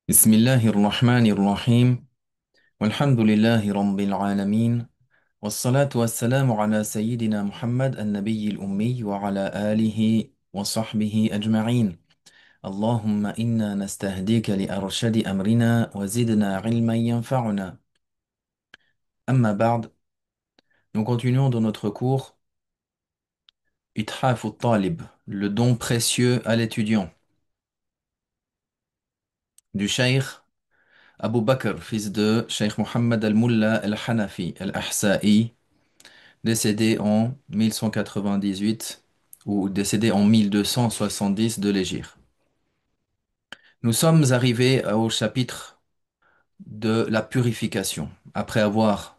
بسم الله الرحمن الرحيم والحمد لله رب العالمين والصلاة والسلام على سيدنا محمد النبي الأمي وعلى آله وصحبه أجمعين. اللهم إنا نستهديك لأرشد أمرنا وزدنا علما ينفعنا. أما بعد, nous continuons dans notre cours إتحاف الطالب, le don précieux à l'étudiant, du Cheikh Abu Bakr, fils de Cheikh Mohammed al-Mulla al-Hanafi al-Ahsa'i, décédé en 1198 ou décédé en 1270 de l'Hégire. Nous sommes arrivés au chapitre de la purification. Après avoir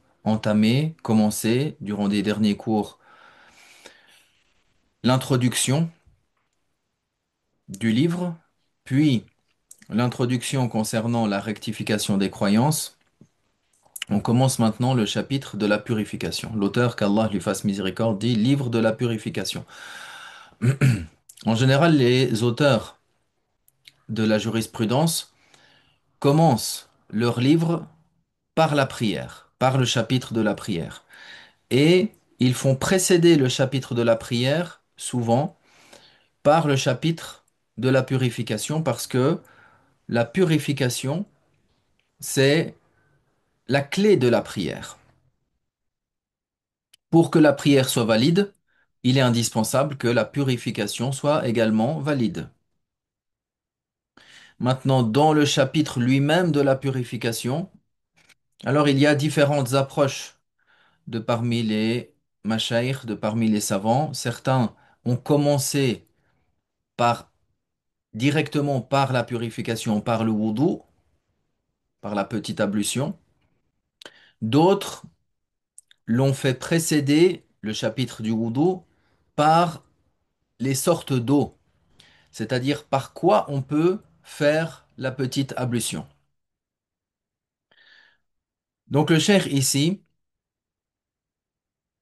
commencé durant des derniers cours l'introduction du livre, puis l'introduction concernant la rectification des croyances, on commence maintenant le chapitre de la purification. L'auteur, qu'Allah lui fasse miséricorde, dit livre de la purification. En général, les auteurs de la jurisprudence commencent leur livre par la prière, par le chapitre de la prière. Et ils font précéder le chapitre de la prière, souvent, par le chapitre de la purification, parce que la purification, c'est la clé de la prière. Pour que la prière soit valide, il est indispensable que la purification soit également valide. Maintenant, dans le chapitre lui-même de la purification, alors il y a différentes approches de parmi les mashaïrs, de parmi les savants. Certains ont commencé par directement par la purification, par le wudu, par la petite ablution. D'autres l'ont fait précéder le chapitre du wudu par les sortes d'eau, c'est-à-dire par quoi on peut faire la petite ablution. Donc le cheikh ici,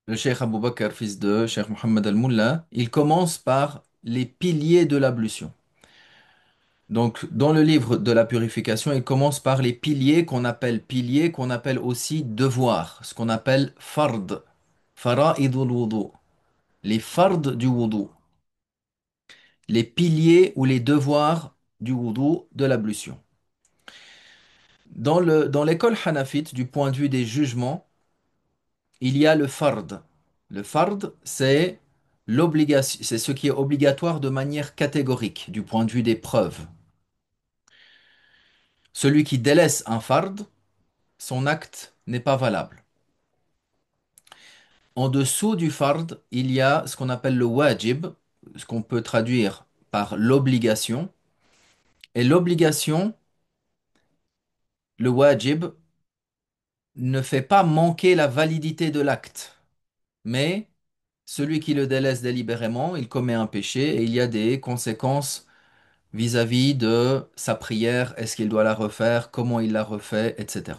le cheikh Abu Bakr, fils de cheikh Mohammed al-Mullah, il commence par les piliers de l'ablution. Donc, dans le livre de la purification, il commence par les piliers, qu'on appelle aussi devoirs, ce qu'on appelle fard, fara'idul wudu, les fards du wudu, les piliers ou les devoirs du wudu de l'ablution. Dans l'école hanafite, du point de vue des jugements, il y a le fard. Le fard, c'est l'obligation, c'est ce qui est obligatoire de manière catégorique, du point de vue des preuves. Celui qui délaisse un fard, son acte n'est pas valable. En dessous du fard, il y a ce qu'on appelle le wajib, ce qu'on peut traduire par l'obligation. Et l'obligation, le wajib, ne fait pas manquer la validité de l'acte. Mais celui qui le délaisse délibérément, il commet un péché et il y a des conséquences vis-à-vis de sa prière. Est-ce qu'il doit la refaire? Comment il la refait? Etc.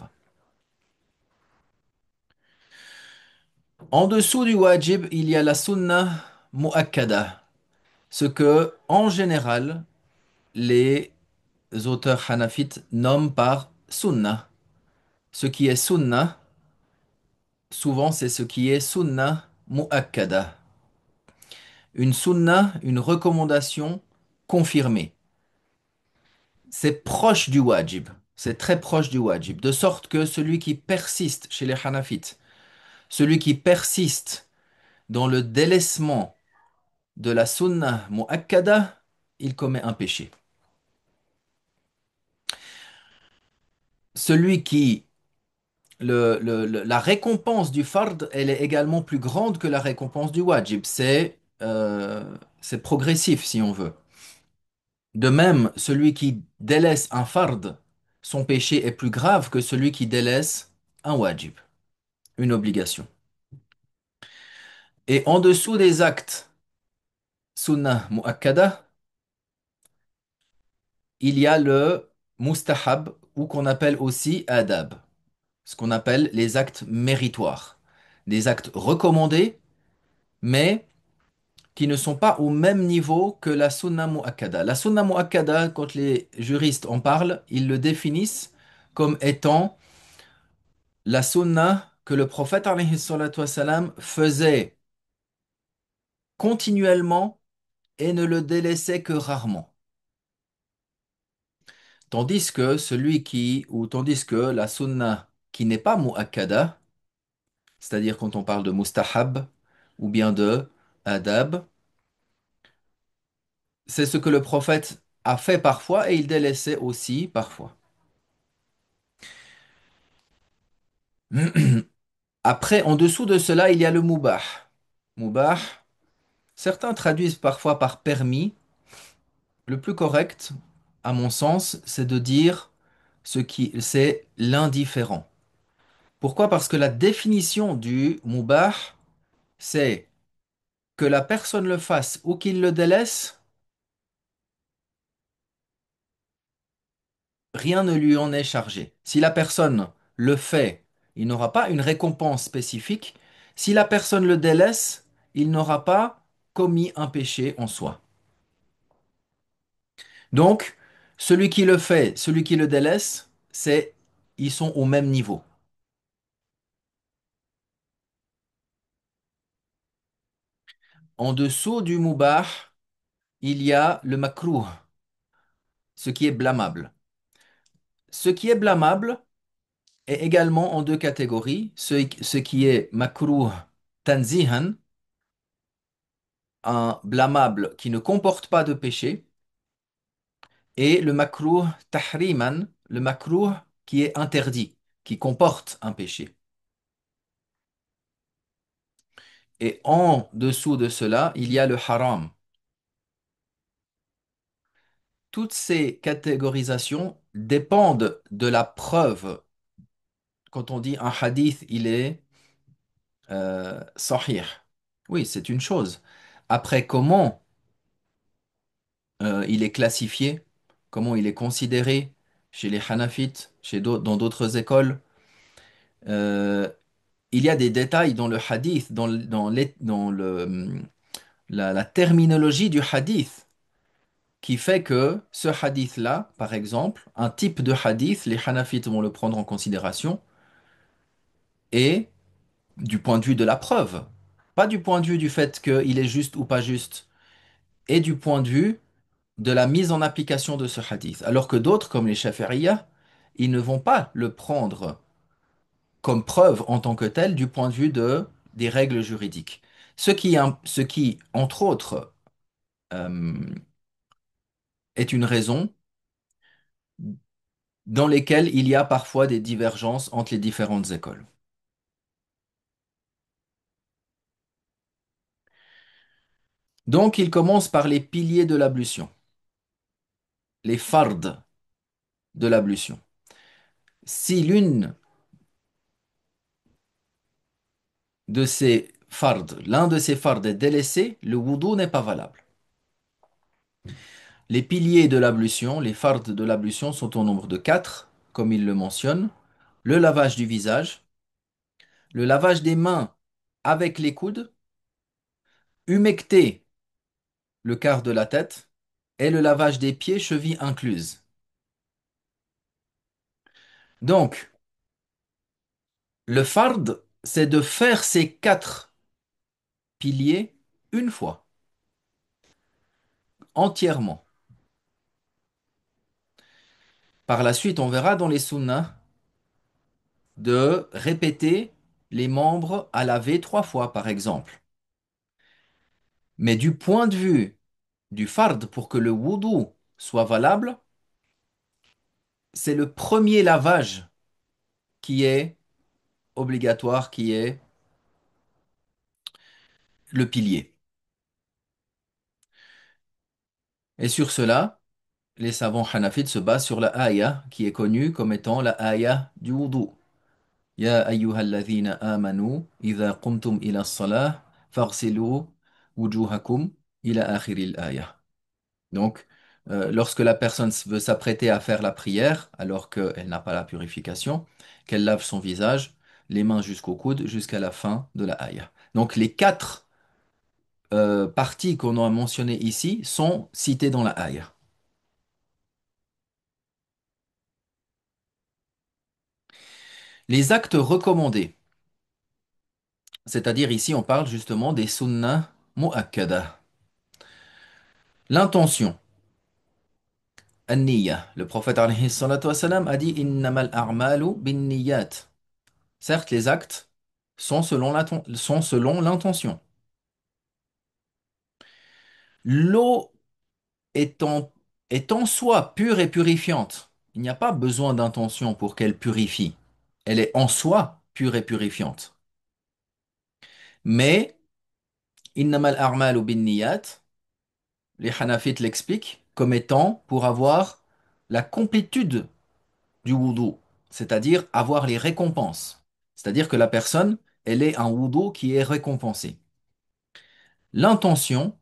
En dessous du wajib, il y a la sunnah mu'akkada. Ce que, en général, les auteurs hanafites nomment par sunnah. Ce qui est sunnah, souvent c'est ce qui est sunnah mu'akkada. Une sunnah, une recommandation confirmée. C'est proche du wajib. C'est très proche du wajib. De sorte que celui qui persiste chez les hanafites, celui qui persiste dans le délaissement de la sunnah mu'akkada, il commet un péché. Celui qui la récompense du fard, elle est également plus grande que la récompense du wajib. C'est progressif, si on veut. De même, celui qui délaisse un fard, son péché est plus grave que celui qui délaisse un wajib, une obligation. Et en dessous des actes sunnah mu'akkada, il y a le mustahab, ou qu'on appelle aussi adab, ce qu'on appelle les actes méritoires. Des actes recommandés, mais qui ne sont pas au même niveau que la sunna mu'akkada. La sunna mu'akkada, quand les juristes en parlent, ils le définissent comme étant la sunna que le prophète alayhi salatu wassalam, faisait continuellement et ne le délaissait que rarement. Tandis que la sunna qui n'est pas mu'akkada, c'est-à-dire quand on parle de mustahab ou bien de adab, c'est ce que le prophète a fait parfois et il délaissait aussi parfois. Après, en dessous de cela, il y a le mubah. Mubah, certains traduisent parfois par permis. Le plus correct, à mon sens, c'est de dire c'est l'indifférent. Pourquoi? Parce que la définition du mubah, c'est que la personne le fasse ou qu'il le délaisse, rien ne lui en est chargé. Si la personne le fait, il n'aura pas une récompense spécifique. Si la personne le délaisse, il n'aura pas commis un péché en soi. Donc, celui qui le fait, celui qui le délaisse, ils sont au même niveau. En dessous du mubah, il y a le makruh, ce qui est blâmable. Ce qui est blâmable est également en deux catégories. Ce qui est makruh tanzihan, un blâmable qui ne comporte pas de péché, et le makruh tahriman, le makruh qui est interdit, qui comporte un péché. Et en dessous de cela, il y a le haram. Toutes ces catégorisations dépendent de la preuve. Quand on dit un hadith, il est sahih. Oui, c'est une chose. Après, comment il est classifié, comment il est considéré chez les Hanafites, dans d'autres écoles, euh, il y a des détails dans le hadith, dans la terminologie du hadith, qui fait que ce hadith-là, par exemple, un type de hadith, les Hanafites vont le prendre en considération, et du point de vue de la preuve, pas du point de vue du fait qu'il est juste ou pas juste, et du point de vue de la mise en application de ce hadith. Alors que d'autres, comme les Shafi'iyya, ils ne vont pas le prendre comme preuve en tant que tel du point de vue des règles juridiques. Ce qui, entre autres, euh, est une raison dans lesquelles il y a parfois des divergences entre les différentes écoles. Donc, il commence par les piliers de l'ablution, les fards de l'ablution. Si l'un de ces fards est délaissé, le wudu n'est pas valable. Les piliers de l'ablution, les fards de l'ablution sont au nombre de quatre, comme il le mentionne. Le lavage du visage, le lavage des mains avec les coudes, humecter le quart de la tête et le lavage des pieds, chevilles incluses. Donc, le fard, c'est de faire ces quatre piliers une fois, entièrement. Par la suite, on verra dans les sunnas de répéter les membres à laver trois fois, par exemple. Mais du point de vue du fard, pour que le wudu soit valable, c'est le premier lavage qui est obligatoire, qui est le pilier. Et sur cela, les savants hanafites se basent sur la ayah qui est connue comme étant la ayah du wudu. Ya ayyuhalladhina amanu, idha qumtum ila as-salah, faghsilu wujuhakum ila akhiril ayah. Donc, lorsque la personne veut s'apprêter à faire la prière, alors qu'elle n'a pas la purification, qu'elle lave son visage, les mains jusqu'au coude, jusqu'à la fin de la ayah. Donc, les quatre parties qu'on a mentionnées ici sont citées dans la ayah. Les actes recommandés, c'est-à-dire ici on parle justement des sunnah mu'akkada. L'intention, an-niyya. Le prophète alayhi salatu wassalam a dit innamal a'malu bin niyyat. Certes, les actes sont selon l'intention. L'eau est est en soi pure et purifiante. Il n'y a pas besoin d'intention pour qu'elle purifie. Elle est en soi pure et purifiante. Mais, innamal a'malu bin niyyat, les Hanafites l'expliquent comme étant pour avoir la complétude du wudu, c'est-à-dire avoir les récompenses. C'est-à-dire que la personne, elle est un wudu qui est récompensé. L'intention,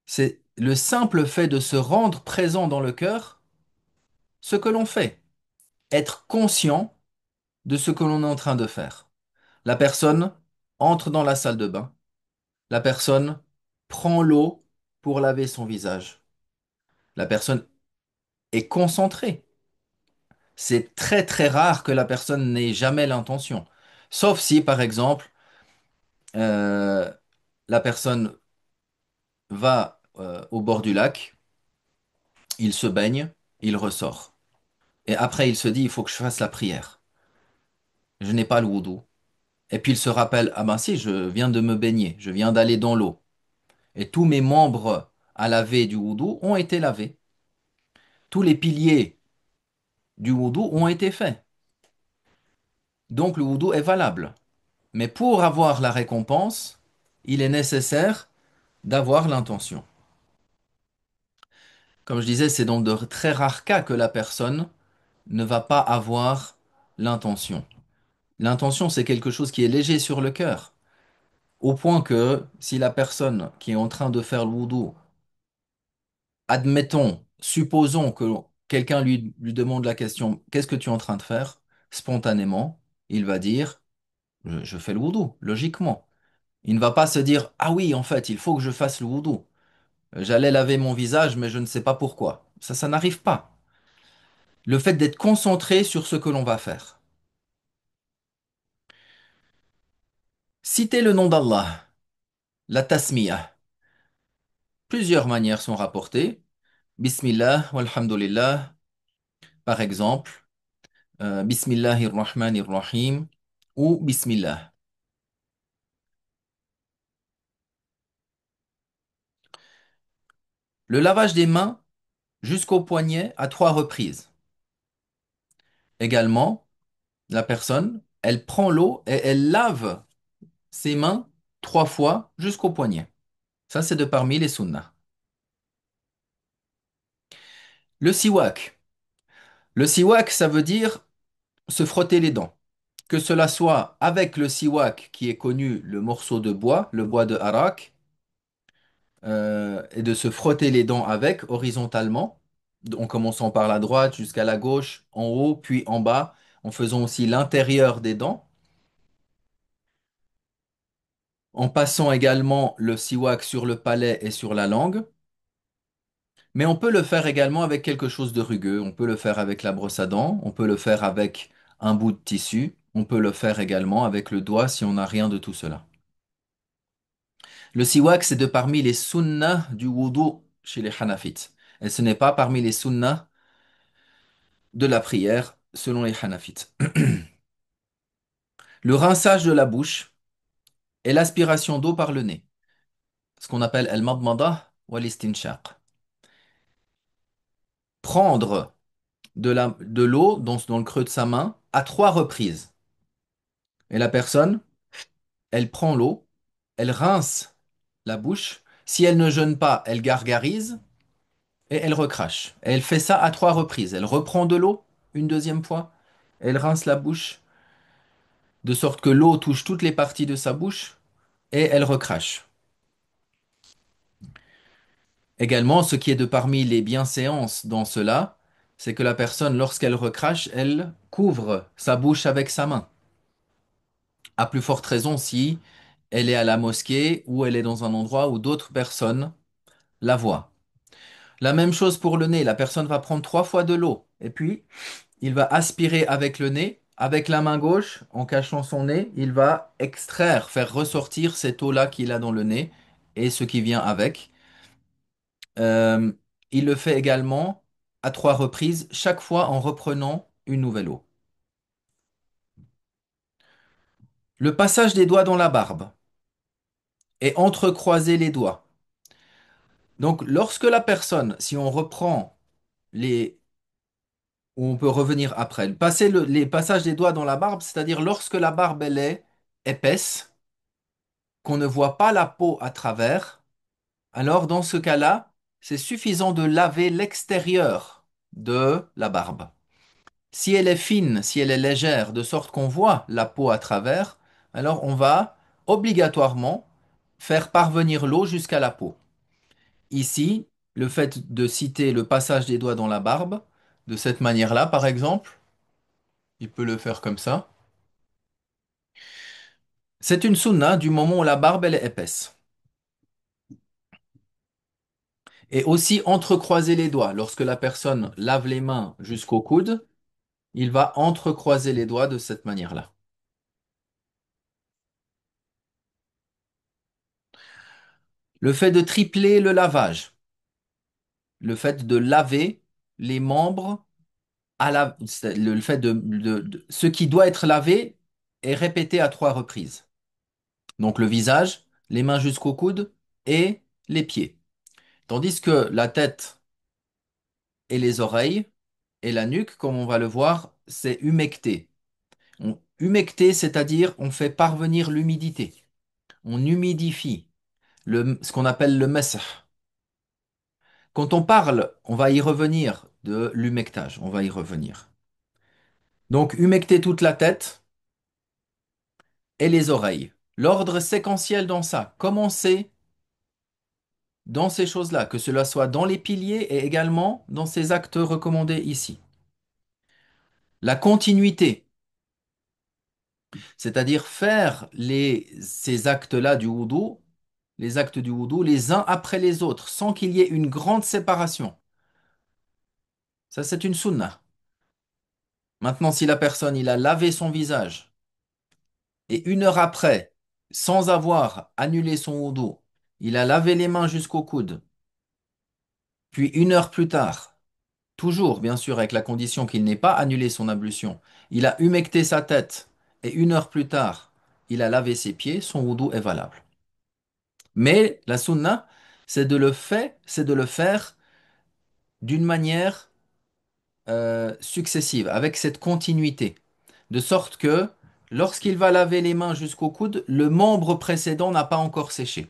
c'est le simple fait de se rendre présent dans le cœur ce que l'on fait, être conscient de ce que l'on est en train de faire. La personne entre dans la salle de bain, la personne prend l'eau pour laver son visage. La personne est concentrée. C'est très très rare que la personne n'ait jamais l'intention. Sauf si, par exemple, euh, la personne va au bord du lac, il se baigne, il ressort. Et après, il se dit, il faut que je fasse la prière. Je n'ai pas le wudu. Et puis il se rappelle, ah ben si, je viens de me baigner, je viens d'aller dans l'eau. Et tous mes membres à laver du wudu ont été lavés. Tous les piliers du wudu ont été faits. Donc le wudu est valable. Mais pour avoir la récompense, il est nécessaire d'avoir l'intention. Comme je disais, c'est dans de très rares cas que la personne ne va pas avoir l'intention. L'intention, c'est quelque chose qui est léger sur le cœur. Au point que si la personne qui est en train de faire le wudu, admettons, supposons que quelqu'un lui demande la question, qu'est-ce que tu es en train de faire? Spontanément, il va dire, je fais le wudu, logiquement. Il ne va pas se dire, ah oui, en fait, il faut que je fasse le wudu. J'allais laver mon visage, mais je ne sais pas pourquoi. Ça n'arrive pas. Le fait d'être concentré sur ce que l'on va faire. Citer le nom d'Allah, la tasmiyah. Plusieurs manières sont rapportées. Bismillah, walhamdulillah, par exemple. Bismillahirrahmanirrahim ou Bismillah. Le lavage des mains jusqu'au poignet à 3 reprises. Également, la personne, elle prend l'eau et elle lave ses mains 3 fois jusqu'au poignet. Ça, c'est de parmi les sunnahs. Le siwak. Le siwak, ça veut dire se frotter les dents. Que cela soit avec le siwak qui est connu, le morceau de bois, le bois de harak, et de se frotter les dents avec horizontalement, en commençant par la droite jusqu'à la gauche, en haut, puis en bas, en faisant aussi l'intérieur des dents, en passant également le siwak sur le palais et sur la langue. Mais on peut le faire également avec quelque chose de rugueux. On peut le faire avec la brosse à dents, on peut le faire avec un bout de tissu, on peut le faire également avec le doigt si on n'a rien de tout cela. Le siwak, c'est de parmi les sunnahs du wudu chez les Hanafites. Et ce n'est pas parmi les sunnahs de la prière selon les Hanafites. Le rinçage de la bouche et l'aspiration d'eau par le nez, ce qu'on appelle al-madmadah ou al-istinshaq. Prendre de l'eau dans le creux de sa main à 3 reprises. Et la personne, elle prend l'eau, elle rince la bouche. Si elle ne jeûne pas, elle gargarise et elle recrache. Et elle fait ça à 3 reprises. Elle reprend de l'eau une deuxième fois. Elle rince la bouche de sorte que l'eau touche toutes les parties de sa bouche et elle recrache. Également, ce qui est de parmi les bienséances dans cela, c'est que la personne, lorsqu'elle recrache, elle couvre sa bouche avec sa main. À plus forte raison si elle est à la mosquée ou elle est dans un endroit où d'autres personnes la voient. La même chose pour le nez. La personne va prendre 3 fois de l'eau et puis il va aspirer avec le nez. Avec la main gauche, en cachant son nez, il va extraire, faire ressortir cette eau-là qu'il a dans le nez et ce qui vient avec. Euh, il le fait également à 3 reprises, chaque fois en reprenant une nouvelle eau. Le passage des doigts dans la barbe et entrecroiser les doigts. Donc, lorsque la personne, si on reprend les, ou on peut revenir après, les passages des doigts dans la barbe, c'est-à-dire lorsque la barbe elle est épaisse, qu'on ne voit pas la peau à travers, alors dans ce cas-là, c'est suffisant de laver l'extérieur de la barbe. Si elle est fine, si elle est légère, de sorte qu'on voit la peau à travers, alors on va obligatoirement faire parvenir l'eau jusqu'à la peau. Ici, le fait de citer le passage des doigts dans la barbe, de cette manière-là, par exemple, il peut le faire comme ça. C'est une sunna du moment où la barbe elle est épaisse. Et aussi entrecroiser les doigts. Lorsque la personne lave les mains jusqu'au coude, il va entrecroiser les doigts de cette manière-là. Le fait de tripler le lavage, le fait de laver les membres c'est le fait ce qui doit être lavé est répété à 3 reprises. Donc le visage, les mains jusqu'au coude et les pieds. Tandis que la tête et les oreilles et la nuque, comme on va le voir, c'est humecté. Humecté, c'est-à-dire on fait parvenir l'humidité. On humidifie ce qu'on appelle le mesah. Quand on parle, on va y revenir de l'humectage, on va y revenir. Donc humecter toute la tête et les oreilles. L'ordre séquentiel dans ça, commencer dans ces choses-là, que cela soit dans les piliers et également dans ces actes recommandés ici. La continuité, c'est-à-dire faire ces actes-là du wudu, les actes du wudu, les uns après les autres, sans qu'il y ait une grande séparation. Ça, c'est une sunna. Maintenant, si la personne, il a lavé son visage et 1 heure après, sans avoir annulé son wudu, il a lavé les mains jusqu'au coude, puis 1 heure plus tard, toujours, bien sûr, avec la condition qu'il n'ait pas annulé son ablution. Il a humecté sa tête et 1 heure plus tard, il a lavé ses pieds, son wudu est valable. Mais la sunna, c'est de le faire d'une manière successive, avec cette continuité, de sorte que lorsqu'il va laver les mains jusqu'au coude, le membre précédent n'a pas encore séché.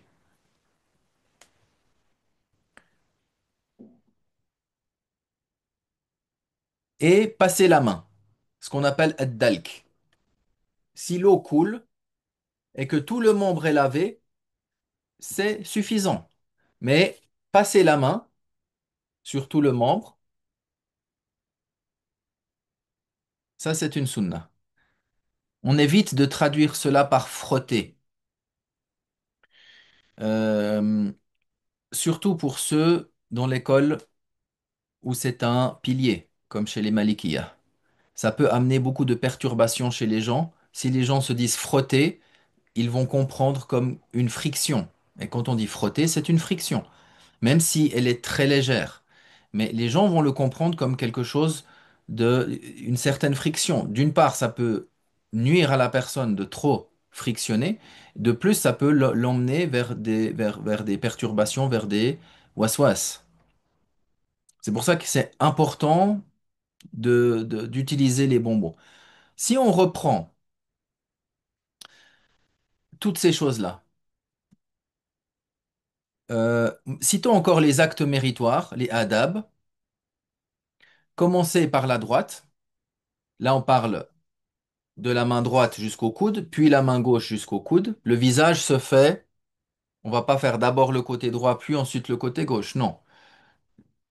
Et passer la main, ce qu'on appelle ad-dalk. Si l'eau coule et que tout le membre est lavé, c'est suffisant. Mais passer la main sur tout le membre, ça c'est une sunna. On évite de traduire cela par frotter. Euh, Surtout pour ceux dans l'école où c'est un pilier, comme chez les Malikiyas. Ça peut amener beaucoup de perturbations chez les gens. Si les gens se disent frotter, ils vont comprendre comme une friction. Et quand on dit frotter, c'est une friction, même si elle est très légère. Mais les gens vont le comprendre comme quelque chose une certaine friction. D'une part, ça peut nuire à la personne de trop frictionner. De plus, ça peut l'emmener vers des perturbations, vers des waswas. C'est pour ça que c'est important d'utiliser les bonbons. Si on reprend toutes ces choses-là, euh, citons encore les actes méritoires, les adab, commencer par la droite. Là, on parle de la main droite jusqu'au coude, puis la main gauche jusqu'au coude. Le visage se fait, on va pas faire d'abord le côté droit, puis ensuite le côté gauche. Non.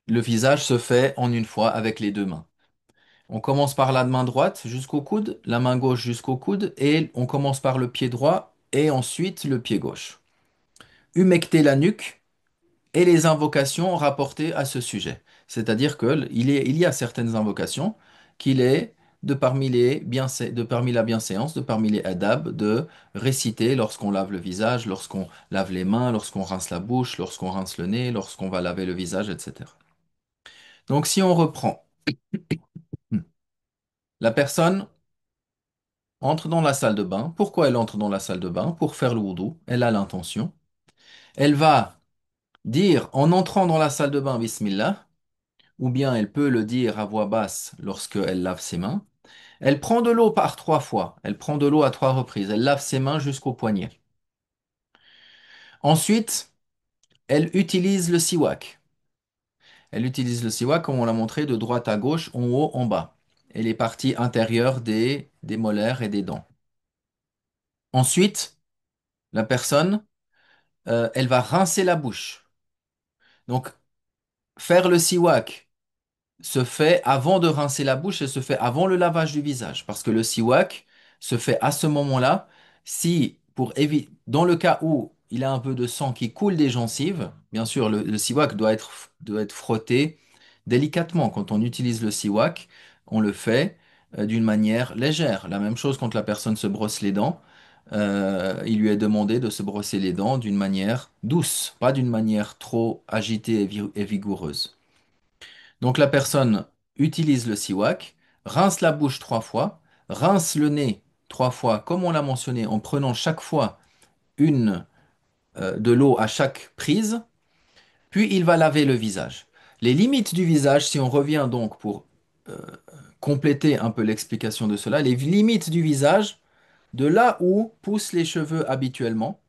Le visage se fait en une fois avec les 2 mains. On commence par la main droite jusqu'au coude, la main gauche jusqu'au coude, et on commence par le pied droit et ensuite le pied gauche. Humecter la nuque et les invocations rapportées à ce sujet. C'est-à-dire il y a certaines invocations qu'il est de parmi la bienséance, de parmi les adab, de réciter lorsqu'on lave le visage, lorsqu'on lave les mains, lorsqu'on rince la bouche, lorsqu'on rince le nez, lorsqu'on va laver le visage, etc. Donc si on reprend, la personne entre dans la salle de bain. Pourquoi elle entre dans la salle de bain? Pour faire le wudu. Elle a l'intention. Elle va dire en entrant dans la salle de bain Bismillah, ou bien elle peut le dire à voix basse lorsqu'elle lave ses mains. Elle prend de l'eau par 3 fois. Elle prend de l'eau à 3 reprises. Elle lave ses mains jusqu'au poignet. Ensuite, elle utilise le siwak. Elle utilise le siwak, comme on l'a montré, de droite à gauche, en haut, en bas. Et les parties intérieures des molaires et des dents. Ensuite, la personne, elle va rincer la bouche. Donc, faire le siwak se fait avant de rincer la bouche et se fait avant le lavage du visage. Parce que le siwak se fait à ce moment-là, si, pour éviter, dans le cas où il a un peu de sang qui coule des gencives, bien sûr, le siwak doit être frotté délicatement. Quand on utilise le siwak, on le fait d'une manière légère. La même chose quand la personne se brosse les dents. Il lui est demandé de se brosser les dents d'une manière douce, pas d'une manière trop agitée et vigoureuse. Donc la personne utilise le siwak, rince la bouche 3 fois, rince le nez 3 fois, comme on l'a mentionné, en prenant chaque fois de l'eau à chaque prise, puis il va laver le visage. Les limites du visage, si on revient donc pour euh, compléter un peu l'explication de cela, les limites du visage, de là où poussent les cheveux habituellement.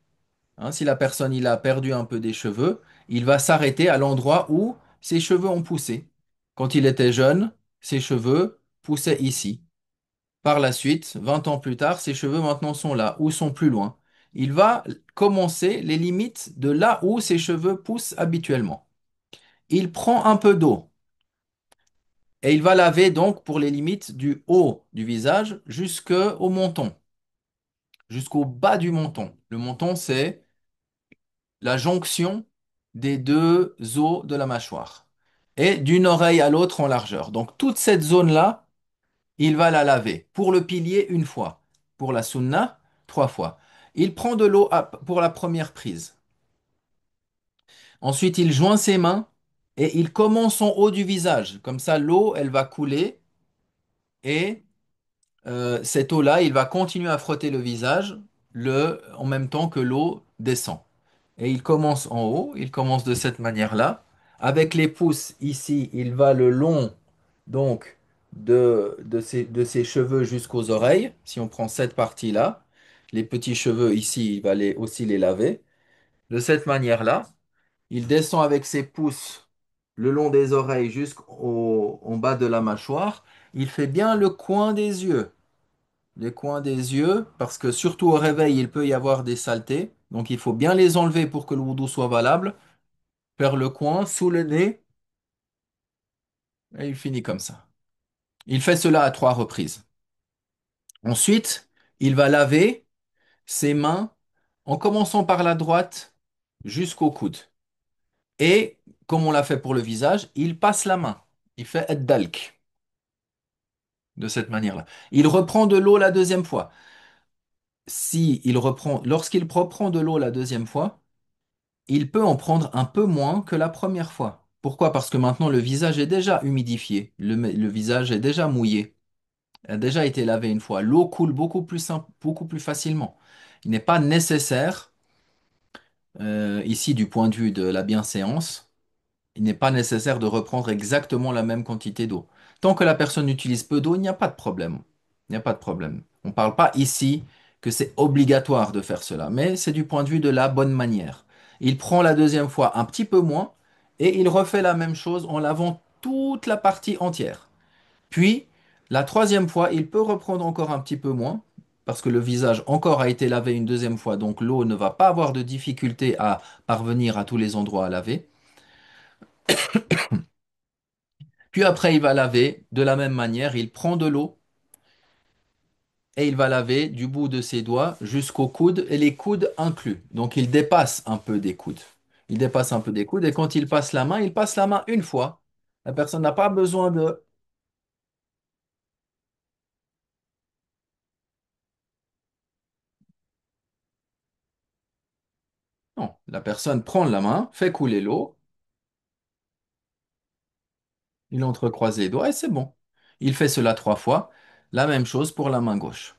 Hein, si la personne il a perdu un peu des cheveux, il va s'arrêter à l'endroit où ses cheveux ont poussé. Quand il était jeune, ses cheveux poussaient ici. Par la suite, 20 ans plus tard, ses cheveux maintenant sont là ou sont plus loin. Il va commencer les limites de là où ses cheveux poussent habituellement. Il prend un peu d'eau et il va laver donc pour les limites du haut du visage jusqu'au menton, jusqu'au bas du menton. Le menton, c'est la jonction des deux os de la mâchoire et d'une oreille à l'autre en largeur. Donc toute cette zone-là, il va la laver. Pour le pilier, 1 fois. Pour la sunna, 3 fois. Il prend de l'eau pour la première prise. Ensuite, il joint ses mains et il commence en haut du visage. Comme ça, l'eau, elle va couler et cette eau-là, il va continuer à frotter le visage en même temps que l'eau descend. Et il commence en haut, il commence de cette manière-là. Avec les pouces ici, il va le long donc de ses cheveux jusqu'aux oreilles. Si on prend cette partie-là, les petits cheveux ici, il va aussi les laver. De cette manière-là, il descend avec ses pouces le long des oreilles jusqu'au en bas de la mâchoire. Il fait bien le coin des yeux. Les coins des yeux, parce que surtout au réveil, il peut y avoir des saletés. Donc il faut bien les enlever pour que le wudu soit valable. Faire le coin sous le nez et il finit comme ça. Il fait cela à 3 reprises. Ensuite, il va laver ses mains en commençant par la droite jusqu'au coude. Et comme on l'a fait pour le visage, il passe la main. Il fait ad-dalk de cette manière-là. Il reprend de l'eau la deuxième fois. Lorsqu'il reprend de l'eau la deuxième fois, il peut en prendre un peu moins que la première fois. Pourquoi? Parce que maintenant le visage est déjà humidifié, le visage est déjà mouillé, a déjà été lavé 1 fois. L'eau coule beaucoup plus facilement. Il n'est pas nécessaire, ici du point de vue de la bienséance, il n'est pas nécessaire de reprendre exactement la même quantité d'eau. Tant que la personne utilise peu d'eau, il n'y a pas de problème. Il n'y a pas de problème. On ne parle pas ici que c'est obligatoire de faire cela, mais c'est du point de vue de la bonne manière. Il prend la deuxième fois un petit peu moins et il refait la même chose en lavant toute la partie entière. Puis, la troisième fois, il peut reprendre encore un petit peu moins parce que le visage encore a été lavé une deuxième fois, donc l'eau ne va pas avoir de difficulté à parvenir à tous les endroits à laver. Puis après, il va laver de la même manière. Il prend de l'eau et il va laver du bout de ses doigts jusqu'aux coudes et les coudes inclus. Donc il dépasse un peu des coudes. Il dépasse un peu des coudes et quand il passe la main une fois. La personne n'a pas besoin de... Non, la personne prend la main, fait couler l'eau, il entrecroise les doigts et c'est bon. Il fait cela 3 fois. La même chose pour la main gauche.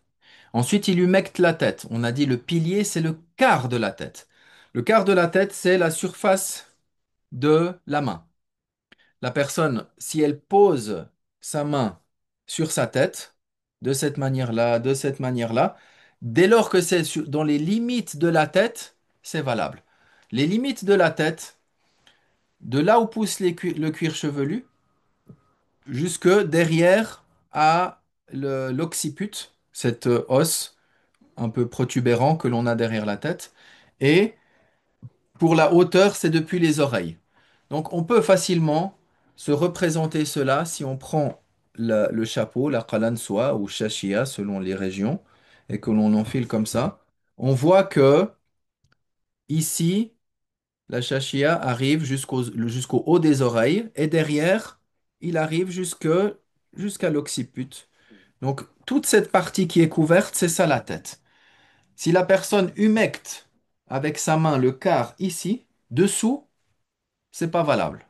Ensuite, il humecte la tête. On a dit le pilier, c'est le quart de la tête. Le quart de la tête, c'est la surface de la main. La personne, si elle pose sa main sur sa tête, de cette manière-là, dès lors que c'est dans les limites de la tête, c'est valable. Les limites de la tête, de là où pousse le cuir chevelu, jusque derrière à l'occiput, cet os un peu protubérant que l'on a derrière la tête. Et pour la hauteur, c'est depuis les oreilles. Donc on peut facilement se représenter cela si on prend le chapeau, la qalansoa ou shashia selon les régions, et que l'on enfile comme ça. On voit que ici, la shashia arrive jusqu'au haut des oreilles, et derrière, il arrive jusqu'à l'occiput. Donc toute cette partie qui est couverte, c'est ça la tête. Si la personne humecte avec sa main le quart ici, dessous, c'est pas valable.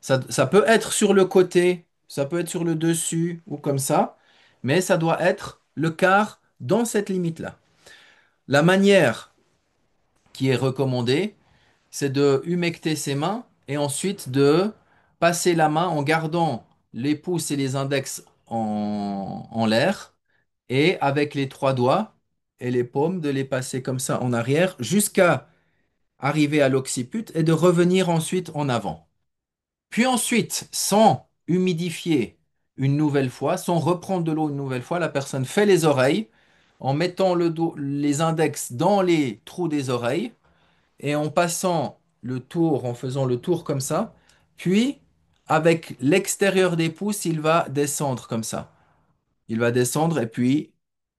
Ça peut être sur le côté, ça peut être sur le dessus ou comme ça, mais ça doit être le quart dans cette limite-là. La manière qui est recommandée, c'est de humecter ses mains et ensuite de passer la main en gardant les pouces et les index en l'air et avec les 3 doigts et les paumes de les passer comme ça en arrière jusqu'à arriver à l'occiput et de revenir ensuite en avant. Puis ensuite, sans humidifier une nouvelle fois, sans reprendre de l'eau une nouvelle fois, la personne fait les oreilles en mettant les index dans les trous des oreilles et en passant le tour, en faisant le tour comme ça. Puis, avec l'extérieur des pouces, il va descendre comme ça. Il va descendre et puis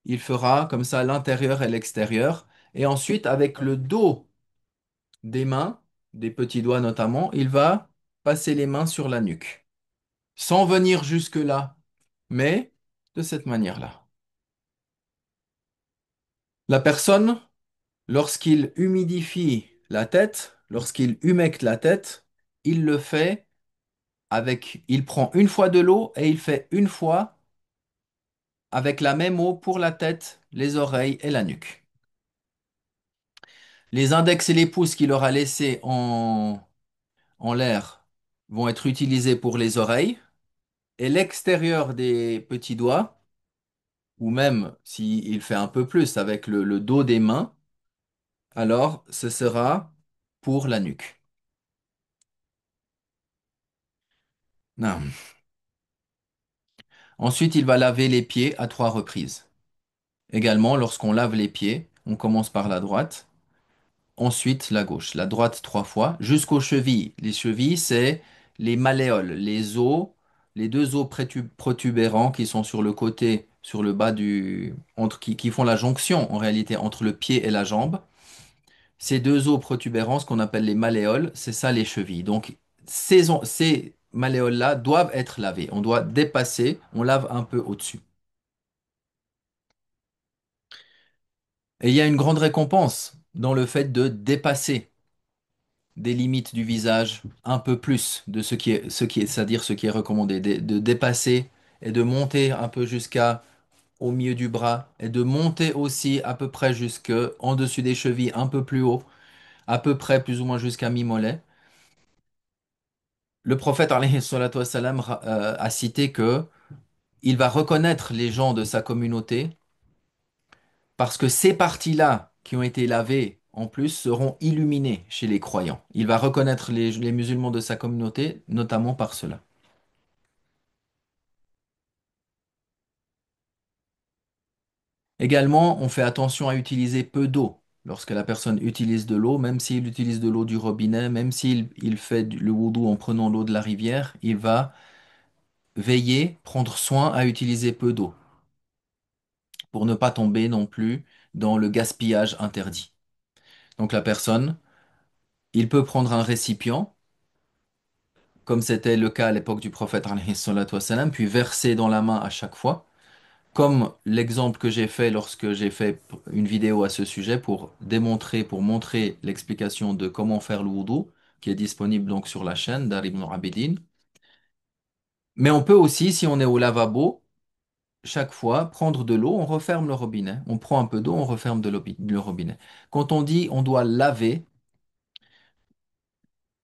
il fera comme ça l'intérieur et l'extérieur. Et ensuite, avec le dos des mains, des petits doigts notamment, il va passer les mains sur la nuque, sans venir jusque-là, mais de cette manière-là. La personne, lorsqu'il humidifie la tête, lorsqu'il humecte la tête, il le fait il prend une fois de l'eau et il fait une fois avec la même eau pour la tête, les oreilles et la nuque. Les index et les pouces qu'il aura laissés en l'air vont être utilisés pour les oreilles et l'extérieur des petits doigts, ou même s'il fait un peu plus avec le dos des mains, alors ce sera pour la nuque. Non. Ensuite, il va laver les pieds à 3 reprises. Également, lorsqu'on lave les pieds, on commence par la droite, ensuite la gauche. La droite 3 fois, jusqu'aux chevilles. Les chevilles, c'est les malléoles, les os, les 2 os protubérants qui sont sur le côté, sur le bas qui font la jonction en réalité entre le pied et la jambe. Ces 2 os protubérants, ce qu'on appelle les malléoles, c'est ça les chevilles. Donc ces malléoles-là doivent être lavées. On doit dépasser, on lave un peu au-dessus. Et il y a une grande récompense dans le fait de dépasser des limites du visage un peu plus de c'est-à-dire ce qui est recommandé, de dépasser et de monter un peu jusqu'à au milieu du bras et de monter aussi à peu près jusque en dessus des chevilles, un peu plus haut, à peu près plus ou moins jusqu'à mi-mollet. Le prophète alayhi salatu wassalam, a cité que il va reconnaître les gens de sa communauté parce que ces parties-là qui ont été lavées en plus seront illuminées chez les croyants. Il va reconnaître les musulmans de sa communauté notamment par cela. Également, on fait attention à utiliser peu d'eau. Lorsque la personne utilise de l'eau, même s'il utilise de l'eau du robinet, même s'il fait le wudu en prenant l'eau de la rivière, il va veiller, prendre soin à utiliser peu d'eau. pour ne pas tomber non plus dans le gaspillage interdit. Donc la personne, il peut prendre un récipient, comme c'était le cas à l'époque du prophète, alayhi salatu wassalam, puis verser dans la main à chaque fois, comme l'exemple que j'ai fait lorsque j'ai fait une vidéo à ce sujet pour démontrer, pour montrer l'explication de comment faire le wudu, qui est disponible donc sur la chaîne d'Ari ibn Abidin. Mais on peut aussi, si on est au lavabo, chaque fois prendre de l'eau, on referme le robinet. On prend un peu d'eau, on referme le robinet. Quand on dit on doit laver,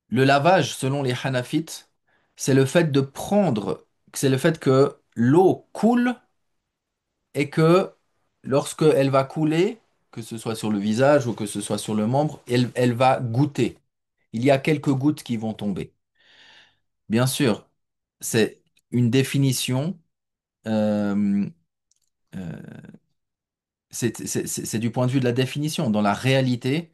le lavage, selon les Hanafites, c'est le fait de prendre, c'est le fait que l'eau coule et que lorsque elle va couler, que ce soit sur le visage ou que ce soit sur le membre, elle va goûter. Il y a quelques gouttes qui vont tomber. Bien sûr, c'est une définition, euh, euh, c'est du point de vue de la définition. Dans la réalité,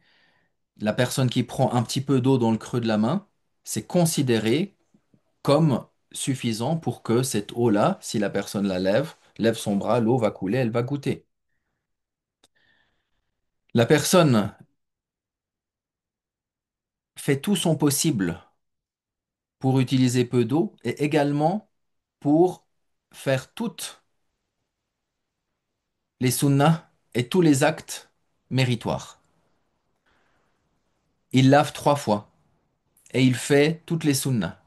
la personne qui prend un petit peu d'eau dans le creux de la main, c'est considéré comme suffisant pour que cette eau-là, si la personne la lève, lève son bras, l'eau va couler, elle va goûter. La personne fait tout son possible pour utiliser peu d'eau et également pour faire toutes les sunnahs et tous les actes méritoires. Il lave 3 fois et il fait toutes les sunnahs,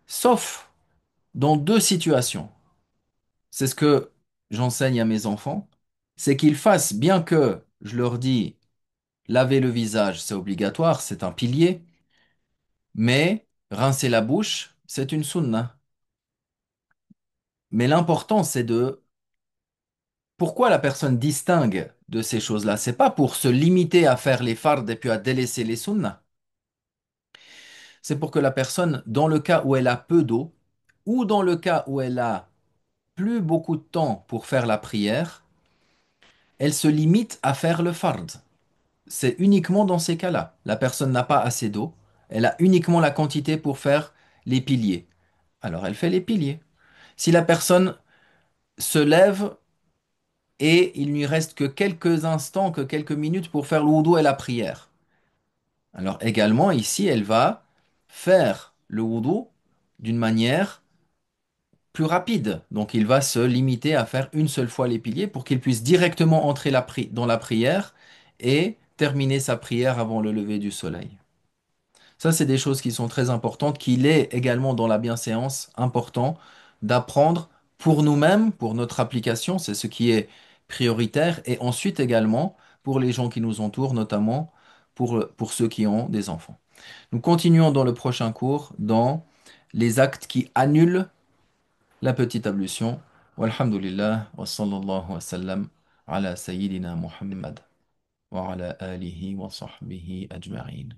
sauf dans 2 situations. C'est ce que j'enseigne à mes enfants, c'est qu'ils fassent, bien que je leur dis laver le visage, c'est obligatoire, c'est un pilier, mais rincer la bouche, c'est une sunna. Mais l'important, c'est de pourquoi la personne distingue de ces choses-là. C'est pas pour se limiter à faire les fards et puis à délaisser les sunnas. C'est pour que la personne, dans le cas où elle a peu d'eau, ou dans le cas où elle a plus beaucoup de temps pour faire la prière, elle se limite à faire le fard. C'est uniquement dans ces cas-là. La personne n'a pas assez d'eau, elle a uniquement la quantité pour faire les piliers. Alors elle fait les piliers. Si la personne se lève et il lui reste que quelques instants, que quelques minutes pour faire le wudu et la prière. Alors également ici, elle va faire le wudu d'une manière plus rapide. Donc il va se limiter à faire une seule fois les piliers pour qu'il puisse directement entrer dans la prière et terminer sa prière avant le lever du soleil. Ça, c'est des choses qui sont très importantes, qu'il est également dans la bienséance important d'apprendre pour nous-mêmes, pour notre application, c'est ce qui est prioritaire, et ensuite également pour les gens qui nous entourent, notamment pour ceux qui ont des enfants. Nous continuons dans le prochain cours dans les actes qui annulent la petite ablution. Walhamdulillah, wa sallallahu wa sallam ala sayyidina Muhammad wa ala alihi wa sahbihi ajma'in.